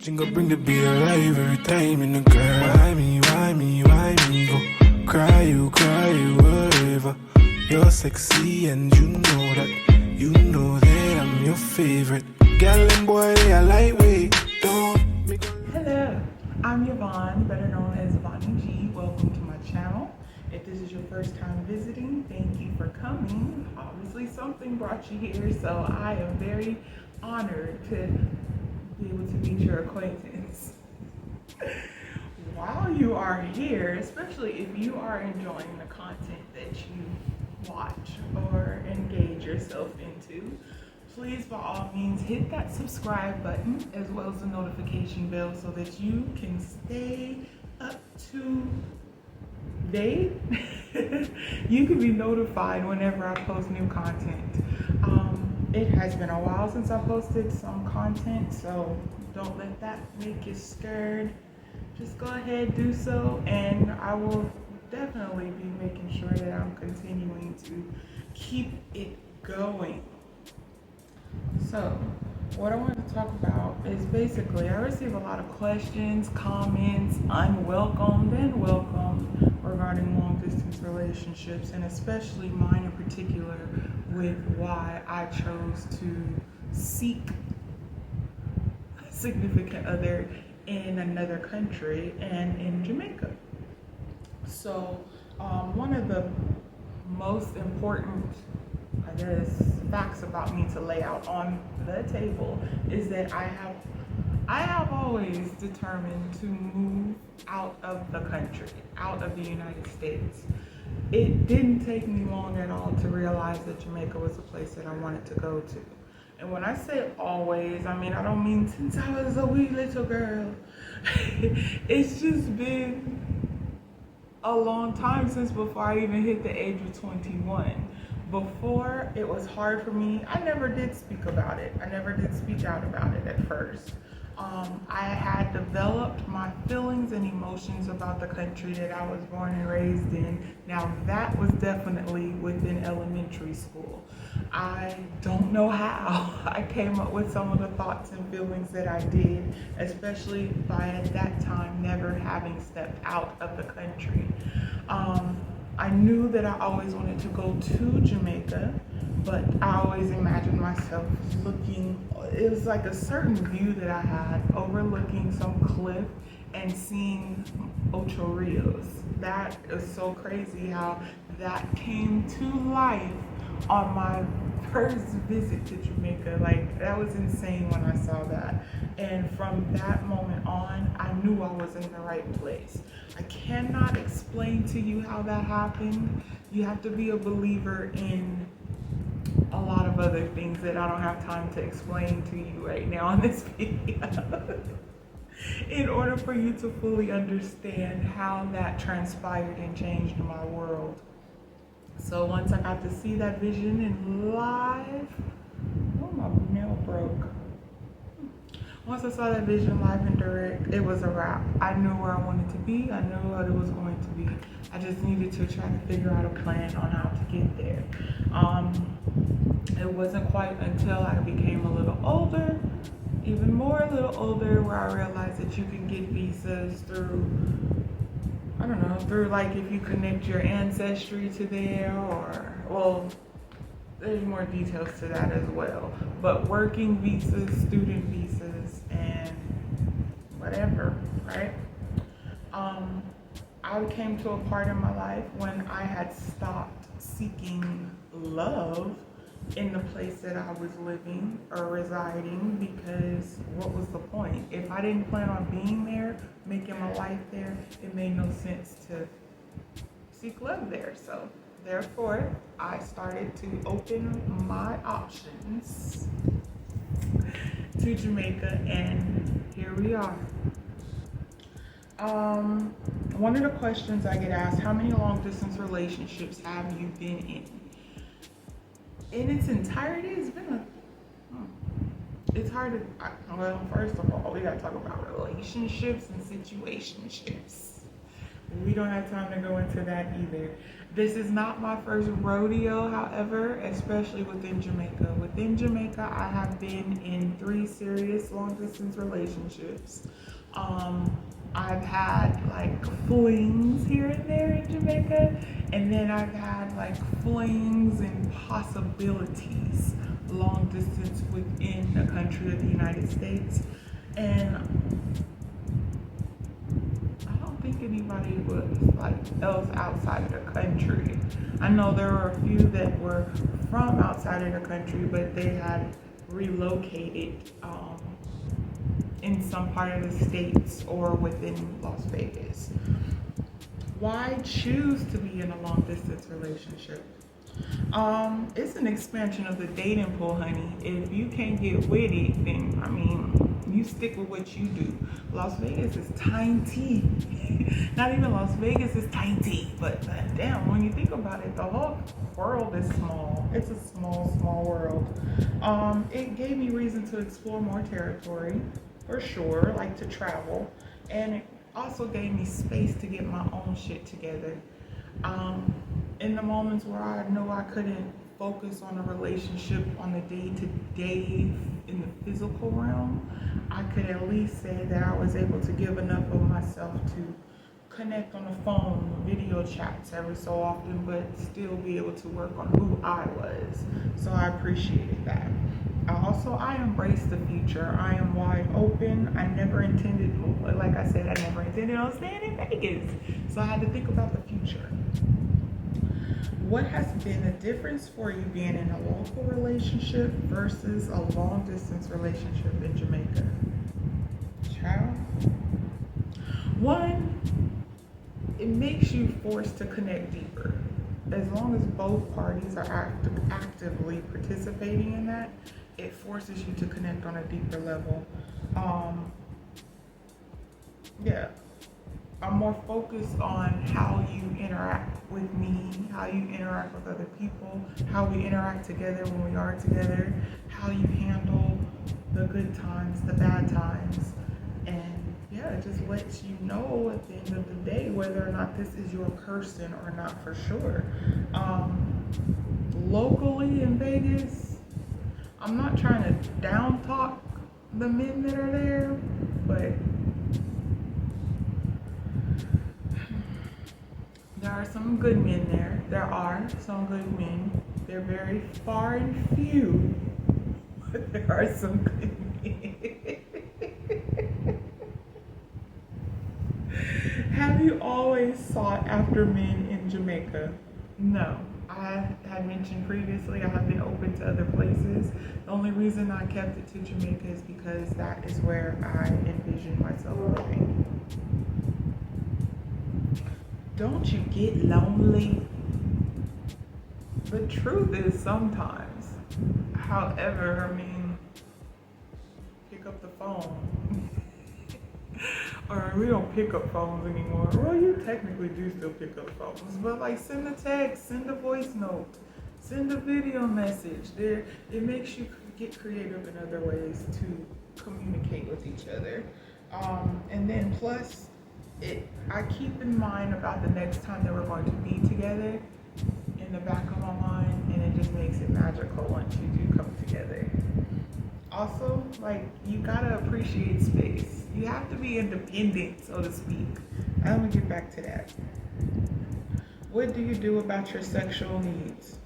Jingle bring the beat alive every time in the girl. Why me, go cry you, whatever. You're sexy and you know that I'm your favorite. Girl and boy, they are lightweight. Don't make Hello, I'm Yvonne, better known as Yvonne G. Welcome to my channel. If this is your first time visiting, thank you for coming. Obviously something brought you here, so I am very honored to be able to meet your acquaintance. While you are here, especially if you are enjoying the content that you watch or engage yourself into, please by all means hit that subscribe button as well as the notification bell so that you can stay up to date. You can be notified whenever I post new content. It has been a while since I posted some content, so don't let that make you scared. Just go ahead, do so, and I will definitely be making sure that I'm continuing to keep it going. So, what I want to talk about is basically, I receive a lot of questions, comments, unwelcome and welcome, regarding long distance relationships, and especially mine in particular, with why I chose to seek a significant other in another country and in Jamaica. So, one of the most important, I guess, facts about me to lay out on the table is that I have always determined to move out of the country, out of the United States. It didn't take me long at all to realize that Jamaica was a place that I wanted to go to. And when I say always, I mean, I don't mean since I was a wee little girl. It's just been a long time since before I even hit the age of 21. Before, it was hard for me. I never did speak about it. I never did speak out about it at first. I had developed my feelings and emotions about the country that I was born and raised in. Now that was definitely within elementary school. I don't know how I came up with some of the thoughts and feelings that I did, especially by at that time never having stepped out of the country. I knew that I always wanted to go to Jamaica, but I always imagined myself looking, it was like a certain view that I had overlooking some cliff and seeing Ocho Rios. That is so crazy how that came to life on my first visit to Jamaica. Like, that was insane when I saw that. And from that moment on, I knew I was in the right place. I cannot explain to you how that happened. You have to be a believer in a lot of other things that I don't have time to explain to you right now in this video. In order for you to fully understand how that transpired and changed my world. So once I got to see that vision in live, oh, my nail broke. Once I saw that vision live and direct, it was a wrap. I knew where I wanted to be. I knew what it was going to be. I just needed to try to figure out a plan on how to get there. It wasn't quite until I became a little older, even more a little older, where I realized that you can get visas through, I don't know, through like if you connect your ancestry to there, or, well, there's more details to that as well. But working visas, student visas, and whatever, right? I came to a part in my life when I had stopped seeking love in the place that I was living or residing, because what was the point? If I didn't plan on being there, making my life there, it made no sense to seek love there. So therefore, I started to open my options to Jamaica, and here we are. One of the questions I get asked, how many long distance relationships have you been in? In its entirety, it's been it's hard to, well, first of all, we gotta talk about relationships and situationships. We don't have time to go into that either. This is not my first rodeo, however, especially within Jamaica. Within Jamaica, I have been in 3 serious long distance relationships. Um, I've had like flings here and there in Jamaica, and then I've had like flings and possibilities long distance within the country of the United States. And I don't think anybody was like else outside of the country. I know there were a few that were from outside of the country, but they had relocated in some part of the states or within Las Vegas. Why choose to be in a long distance relationship? It's an expansion of the dating pool, honey. If you can't get with it, then I mean, you stick with what you do. Las Vegas is tiny. Not even Las Vegas is tiny, but damn, when you think about it, the whole world is small. It's a small, small world. It gave me reason to explore more territory, for sure, like to travel, and it also gave me space to get my own shit together. In the moments where I know I couldn't focus on a relationship on the day to day in the physical realm, I could at least say that I was able to give enough of myself to connect on the phone, video chats every so often, but still be able to work on who I was. So I appreciated that. I embrace the future. I am wide open. I never intended, like I said, I never intended on staying in Vegas. So I had to think about the future. What has been the difference for you being in a local relationship versus a long distance relationship in Jamaica? Child. One, it makes you forced to connect deeper. As long as both parties are actively participating in that, it forces you to connect on a deeper level. Yeah, I'm more focused on how you interact with me, how you interact with other people, how we interact together when we are together, how you handle the good times, the bad times, and yeah, it just lets you know at the end of the day whether or not this is your person or not for sure. Locally in Vegas, I'm not trying to down talk the men that are there, but there are some good men there. There are some good men. They're very far and few, but there are some good men. Have you always sought after men in Jamaica? No. I had mentioned previously I have been open to other places. The only reason I kept it to Jamaica is because that is where I envision myself living. Don't you get lonely? The truth is sometimes. However, I mean, pick up the phone. Or we don't pick up phones anymore. Well, you technically do still pick up phones, but like send a text, send a voice note, send a video message. It makes you get creative in other ways to communicate with each other. And then plus, I keep in mind about the next time that we're going to be together in the back of my mind, and it just makes it magical once you do come together. Also, like, you gotta appreciate space. You have to be independent, so to speak. I'm gonna get back to that. What do you do about your sexual needs?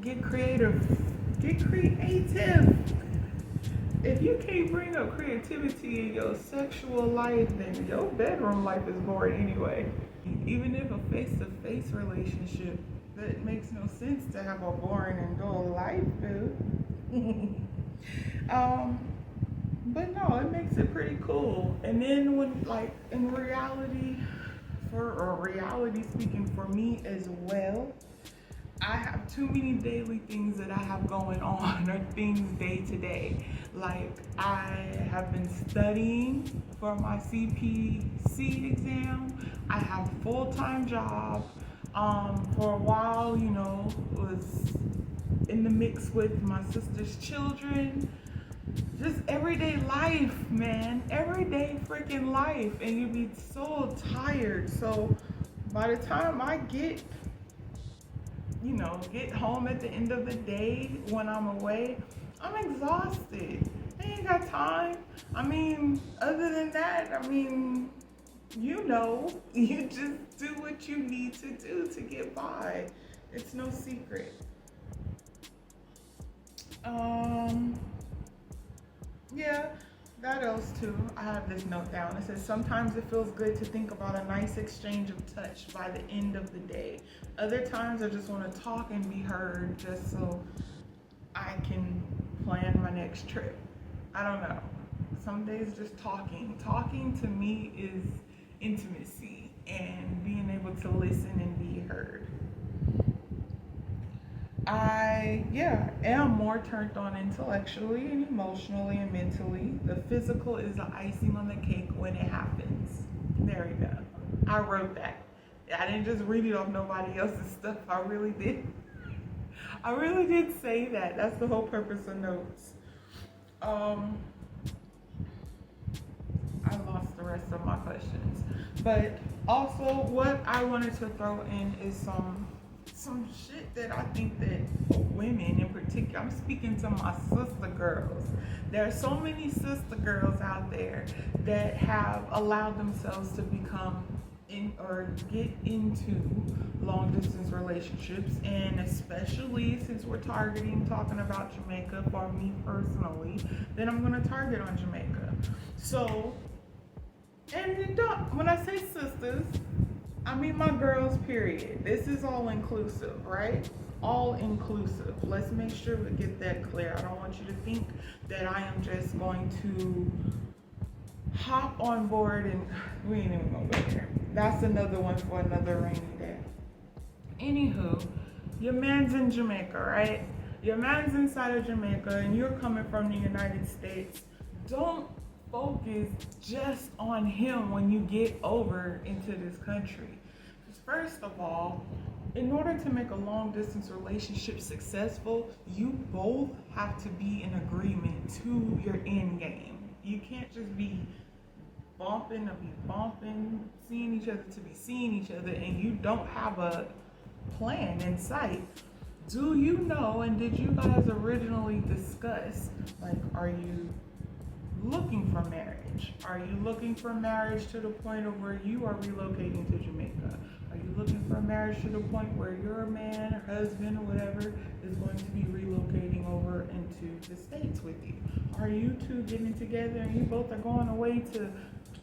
Get creative. Get creative. If you can't bring up creativity in your sexual life, then your bedroom life is boring anyway. Even if a face-to-face relationship, that makes no sense to have a boring and dull life, dude. But no, it makes it pretty cool. And then when, like, in reality, reality speaking for me as well, I have too many daily things that I have going on, or things day to day. Like, I have been studying for my CPC exam. I have a full-time job. For a while, you know, was in the mix with my sister's children. Just everyday life, man. Everyday freaking life. And you'd be so tired. So by the time I get get home at the end of the day when I'm away, I'm exhausted. I ain't got time. I mean, other than that, you just do what you need to do to get by. It's no secret. Yeah, that else too. I have this note down. It says sometimes it feels good to think about a nice exchange of touch by the end of the day. Other times I just want to talk and be heard just so I can plan my next trip. I don't know. Some days just talking. Talking to me is intimacy and being able to listen and be heard. I am more turned on intellectually and emotionally and mentally. The physical is the icing on the cake when it happens. There we go. I wrote that. I didn't just read it off nobody else's stuff. I really did. I really did say that. That's the whole purpose of notes. I lost the rest of my questions. But also what I wanted to throw in is some shit that I think that women in particular, I'm speaking to my sister girls. There are so many sister girls out there that have allowed themselves to become or get into long distance relationships, and especially since we're talking about Jamaica for me personally, then I'm going to target on Jamaica. So, and when I say sisters, I mean my girls, period. This is all inclusive, right? All inclusive. Let's make sure we get that clear. I don't want you to think that I am just going to hop on board and we ain't even gonna go there. That's another one for another rainy day. Anywho, your man's in Jamaica, right? Your man's inside of Jamaica and you're coming from the United States. Don't focus just on him when you get over into this country. Because first of all, in order to make a long distance relationship successful, you both have to be in agreement to your end game. You can't just be bumping, seeing each other to be seeing each other, and you don't have a plan in sight. Do you know, and did you guys originally discuss, like, are you looking for marriage? Are you looking for marriage to the point of where you are relocating to Jamaica? Are you looking for marriage to the point where your man or husband or whatever is going to be relocating over into the States with you? Are you two getting together and you both are going away to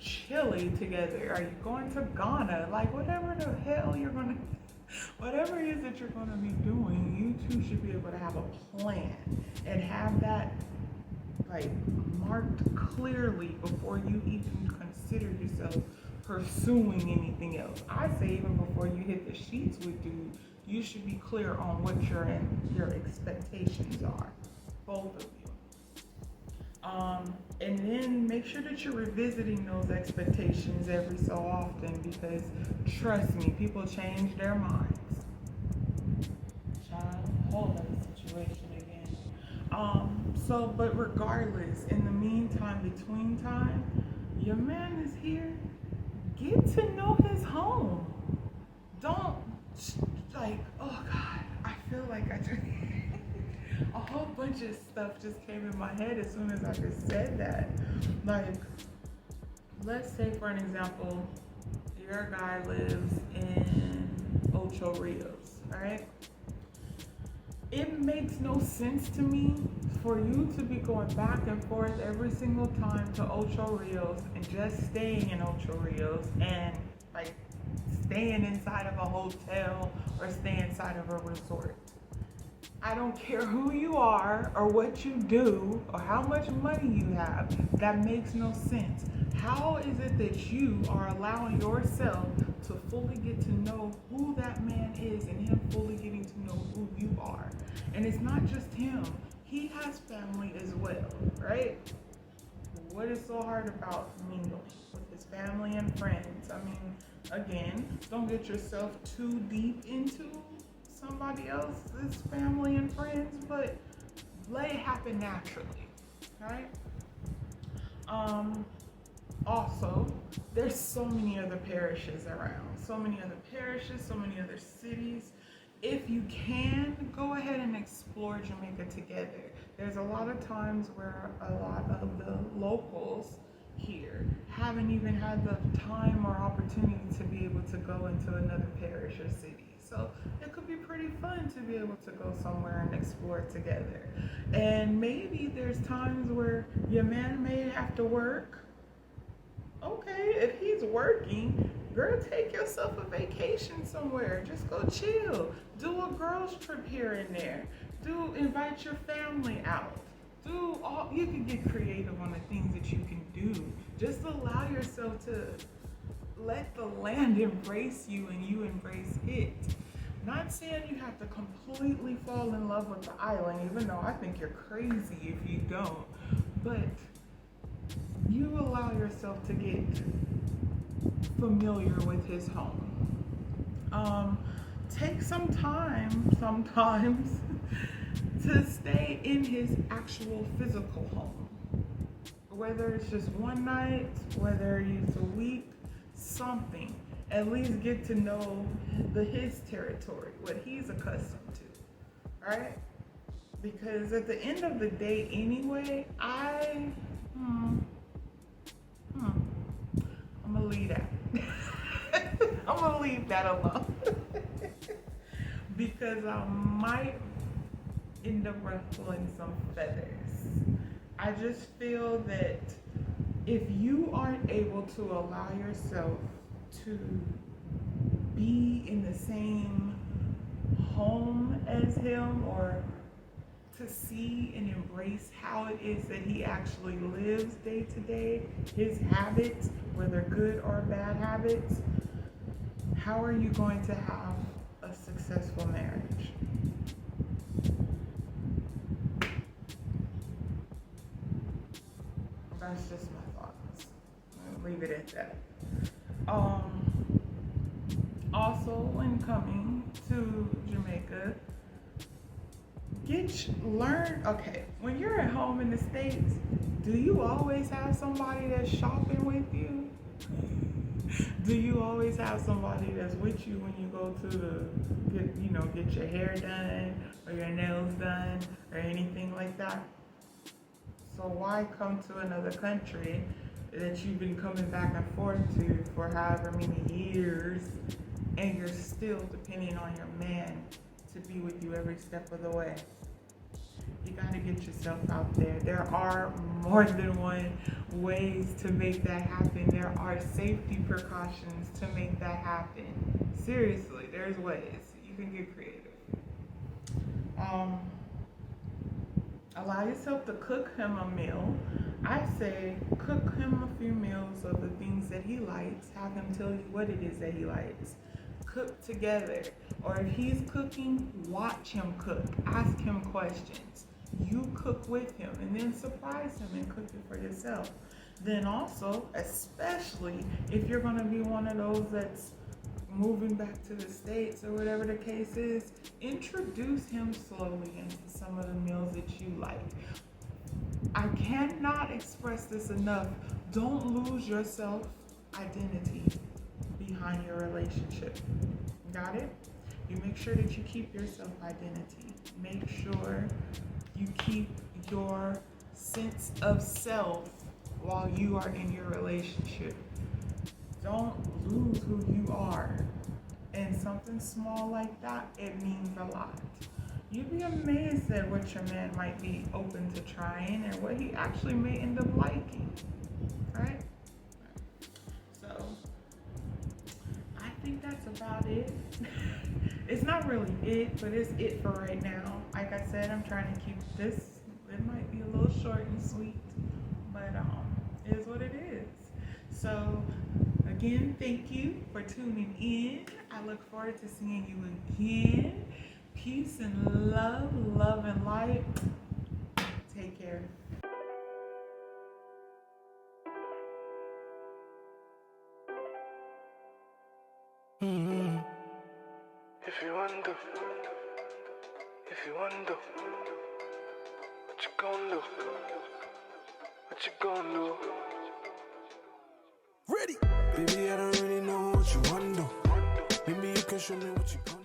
Chile together? Are you going to Ghana? Like, whatever the hell you're going to, whatever it is that you're going to be doing, you two should be able to have a plan and have that like marked clearly before you even consider yourself pursuing anything else. I say even before you hit the sheets with dude, you should be clear on what your expectations are, both of you. And then make sure that you're revisiting those expectations every so often, because trust me, people change their minds. Child, whole other situation again. But regardless, in the meantime, between time, your man is here. Get to know his home. Don't, like, oh God, I feel like I just, a whole bunch of stuff just came in my head as soon as I just said that. Like, let's say for an example, your guy lives in Ocho Rios, right? It makes no sense to me for you to be going back and forth every single time to Ocho Rios and just staying in Ocho Rios and like staying inside of a hotel or staying inside of a resort. I don't care who you are or what you do or how much money you have. That makes no sense. How is it that you are allowing yourself to fully get to know who that man is and him fully getting to know who you are? And it's not just him. He has family as well, right? What is so hard about mingling with his family and friends? I mean, again, don't get yourself too deep into somebody else's family and friends, but let it happen naturally, right? Also, there's so many other parishes around, so many other parishes, so many other cities. If you can, go ahead and explore Jamaica together. There's a lot of times where a lot of the locals here haven't even had the time or opportunity to be able to go into another parish or city. So it could be pretty fun to be able to go somewhere and explore together. And maybe there's times where your man may have to work. Okay, if he's working, girl, take yourself a vacation somewhere. Just go chill. Do a girls trip here and there. Do invite your family out. Do all you can get creative on the things that you can do. Just allow yourself to let the land embrace you and you embrace it. Not saying you have to completely fall in love with the island, even though I think you're crazy if you don't. But you allow yourself to get familiar with his home. Take some time sometimes to stay in his actual physical home. Whether it's just one night, whether it's a week, something. At least get to know his territory, what he's accustomed to, right? Because at the end of the day, anyway, I'm gonna leave that. I'm gonna leave that alone because I might end up ruffling some feathers. I just feel that if you aren't able to allow yourself to be in the same home as him, or to see and embrace how it is that he actually lives day to day, his habits, whether good or bad habits, how are you going to have a successful marriage? That's just my thoughts. I'll leave it at that. Also, when coming to Jamaica, okay, when you're at home in the States, do you always have somebody that's shopping with you? Do you always have somebody that's with you when you go to get your hair done or your nails done or anything like that? So why come to another country that you've been coming back and forth to for however many years, and you're still depending on your man to be with you every step of the way? You got to get yourself out there. There are more than one ways to make that happen. There are safety precautions to make that happen. Seriously, there's ways. You can get creative. Allow yourself to cook him a meal. I say cook him a few meals of the things that he likes. Have him tell you what it is that he likes. Cook together. Or if he's cooking, watch him cook. Ask him questions. You cook with him and then surprise him and cook it for yourself. Then also, especially if you're going to be one of those that's moving back to the States or whatever the case is, introduce him slowly into some of the meals that you like. I cannot express this enough. Don't lose your self-identity behind your relationship. Got it? You make sure that you keep your self-identity. Make sure you keep your sense of self while you are in your relationship. Don't lose who you are. And something small like that, it means a lot. You'd be amazed at what your man might be open to trying and what he actually may end up liking. Right? So, I think that's about it. It's not really it, but it's it for right now. Like I said, I'm trying to keep this, it might be a little short and sweet, but it is what it is. So, again, thank you for tuning in. I look forward to seeing you again. Peace and love and light. Take care. If you wonder, what you gonna do? What you gonna do? Ready? Baby, I don't really know what you want though. Maybe you can show me what you gonna